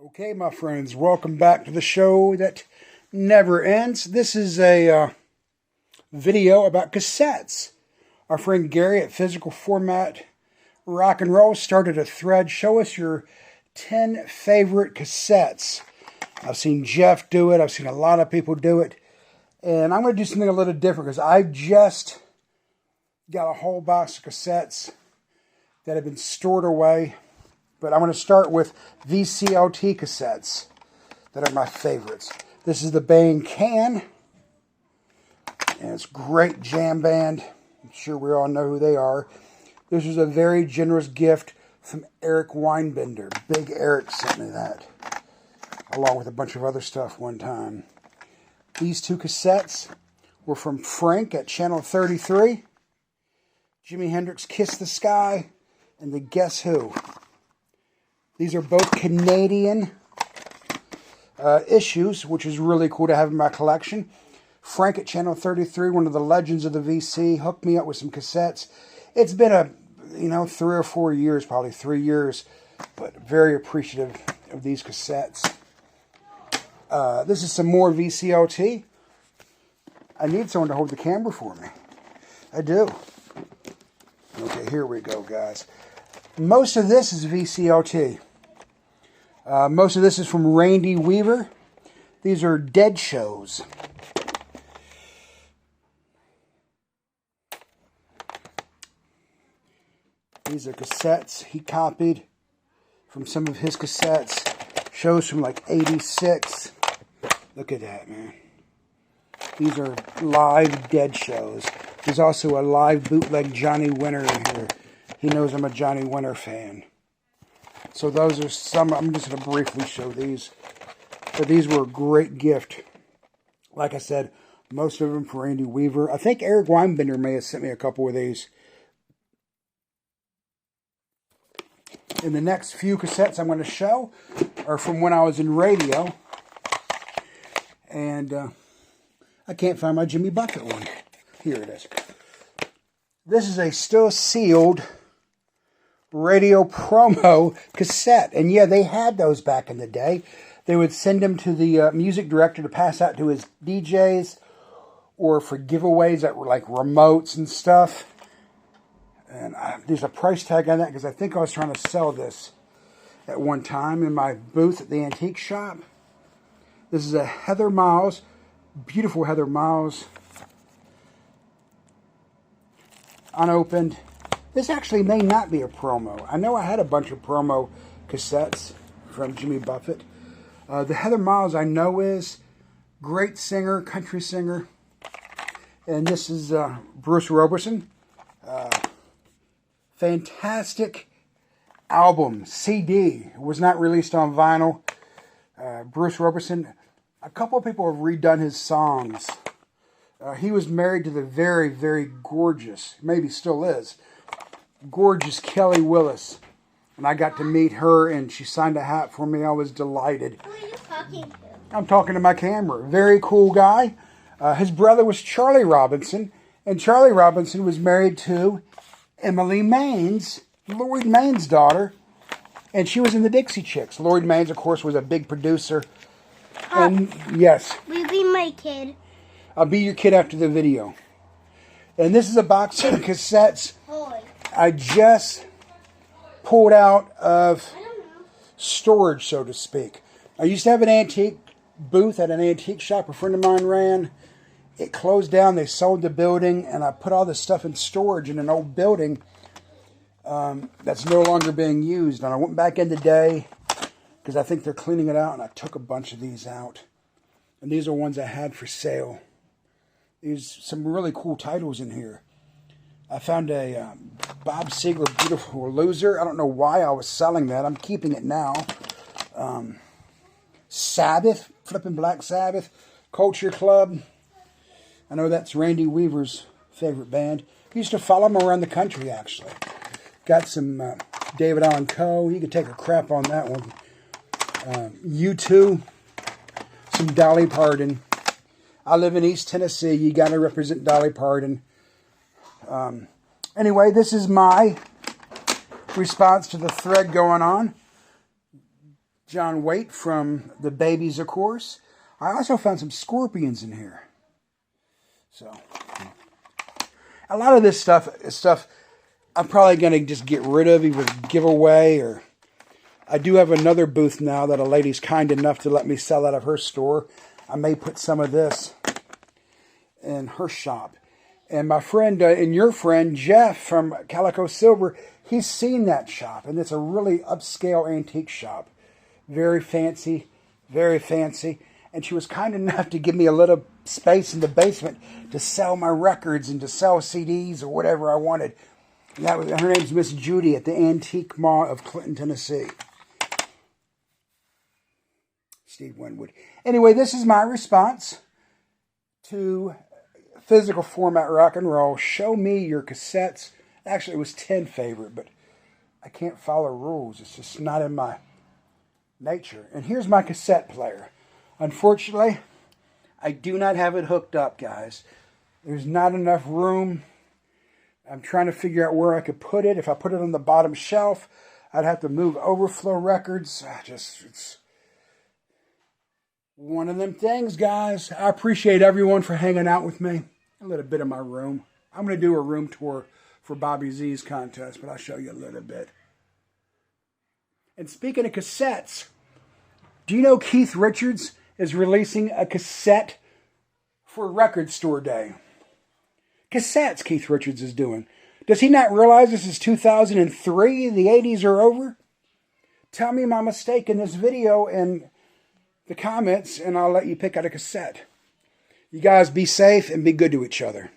Okay, my friends, welcome back to the show that never ends. This is a video about cassettes. Our friend Gary at Physical Format Rock and Roll started a thread. Show us your 10 favorite cassettes. I've seen Jeff do it. I've seen a lot of people do it. And I'm going to do something a little different because I just got a whole box of cassettes that have been stored away. But I'm going to start with vcot cassettes that are my favorites. This is the Bain can. And it's great jam band. I'm sure we all know who they are. This was a very generous gift from Eric Weinbender. Big Eric sent me that, along with a bunch of other stuff one time. These two cassettes were from Frank at Channel 33. Jimi Hendrix, Kiss the Sky, and the Guess Who. These are both Canadian issues, which is really cool to have in my collection. Frank at Channel 33, one of the legends of the VC, hooked me up with some cassettes. It's been 3 or 4 years, probably 3 years, but very appreciative of these cassettes. This is some more vcot. I need someone to hold the camera for me. I do. Okay, here we go, guys. Most of this is vcot. Most of this is from Randy Weaver. These are Dead Shows. These are cassettes he copied from some of his cassettes. Shows from like '86. Look at that, man. These are live Dead Shows. There's also a live bootleg Johnny Winter in here. He knows I'm a Johnny Winter fan. So those are some. I'm just going to briefly show these. But these were a great gift. Like I said, most of them for Randy Weaver. I think Eric Weinbender may have sent me a couple of these. And the next few cassettes I'm going to show are from when I was in radio. And I can't find my Jimmy Buffett one. Here it is. This is a still sealed radio promo cassette. And yeah, they had those back in the day. They would send them to the music director to pass out to his DJs or for giveaways that were like remotes and stuff. And there's a price tag on that because I think I was trying to sell this at one time in my booth at the antique shop. This is a Heather Miles, beautiful Heather Miles, unopened. This actually may not be a promo. I know I had a bunch of promo cassettes from Jimmy Buffett. The Heather Miles I know is great singer, country singer. And this is Bruce Robertson. Fantastic album, CD. It was not released on vinyl. Bruce Robertson. A couple of people have redone his songs. He was married to the very, very gorgeous, maybe still is, gorgeous Kelly Willis. And I got to meet her and she signed a hat for me. I was delighted. Who are you talking to? I'm talking to my camera. Very cool guy. His brother was Charlie Robinson. And Charlie Robinson was married to Emily Maines, Lloyd Maines' daughter. And she was in the Dixie Chicks. Lloyd Maines, of course, was a big producer. And yes. Will you be my kid? I'll be your kid after the video. And this is a box of cassettes I just pulled out of storage, so to speak. I used to have an antique booth at an antique shop a friend of mine ran. It closed down. They sold the building, and I put all this stuff in storage in an old building that's no longer being used. And I went back in today because I think they're cleaning it out, and I took a bunch of these out. And these are ones I had for sale. There's some really cool titles in here. I found a Bob Seger, Beautiful Loser. I don't know why I was selling that. I'm keeping it now. Sabbath, flipping Black Sabbath. Culture Club. I know that's Randy Weaver's favorite band. He used to follow him around the country, actually. Got some David Allan Coe. You could take a crap on that one. U2. Some Dolly Parton. I live in East Tennessee. You got to represent Dolly Parton. Anyway, this is my response to the thread going on. John Waite from the Babies, of course. I also found some Scorpions in here. So, a lot of this stuff is stuff I'm probably going to just get rid of, either give away, or I do have another booth now that a lady's kind enough to let me sell out of her store. I may put some of this in her shop. And my friend, and your friend, Jeff from Calico Silver, he's seen that shop. And it's a really upscale antique shop. Very fancy, very fancy. And she was kind enough to give me a little space in the basement to sell my records and to sell CDs or whatever I wanted. And that was, her name's Miss Judy at the Antique Mall of Clinton, Tennessee. Steve Winwood. Anyway, this is my response to physical format rock and roll. Show me your cassettes. Actually, it was 10 favorite, but I can't follow rules. It's just not in my nature. And here's my cassette player. Unfortunately, I do not have it hooked up, guys. There's not enough room. I'm trying to figure out where I could put it. If I put it on the bottom shelf, I'd have to move overflow records. It's one of them things, guys. I appreciate everyone for hanging out with me. A little bit of my room. I'm going to do a room tour for Bobby Z's contest, but I'll show you a little bit. And speaking of cassettes, do you know Keith Richards is releasing a cassette for Record Store Day? Cassettes Keith Richards is doing. Does he not realize this is 2003? The 80s are over? Tell me my mistake in this video in the comments, and I'll let you pick out a cassette. You guys be safe and be good to each other.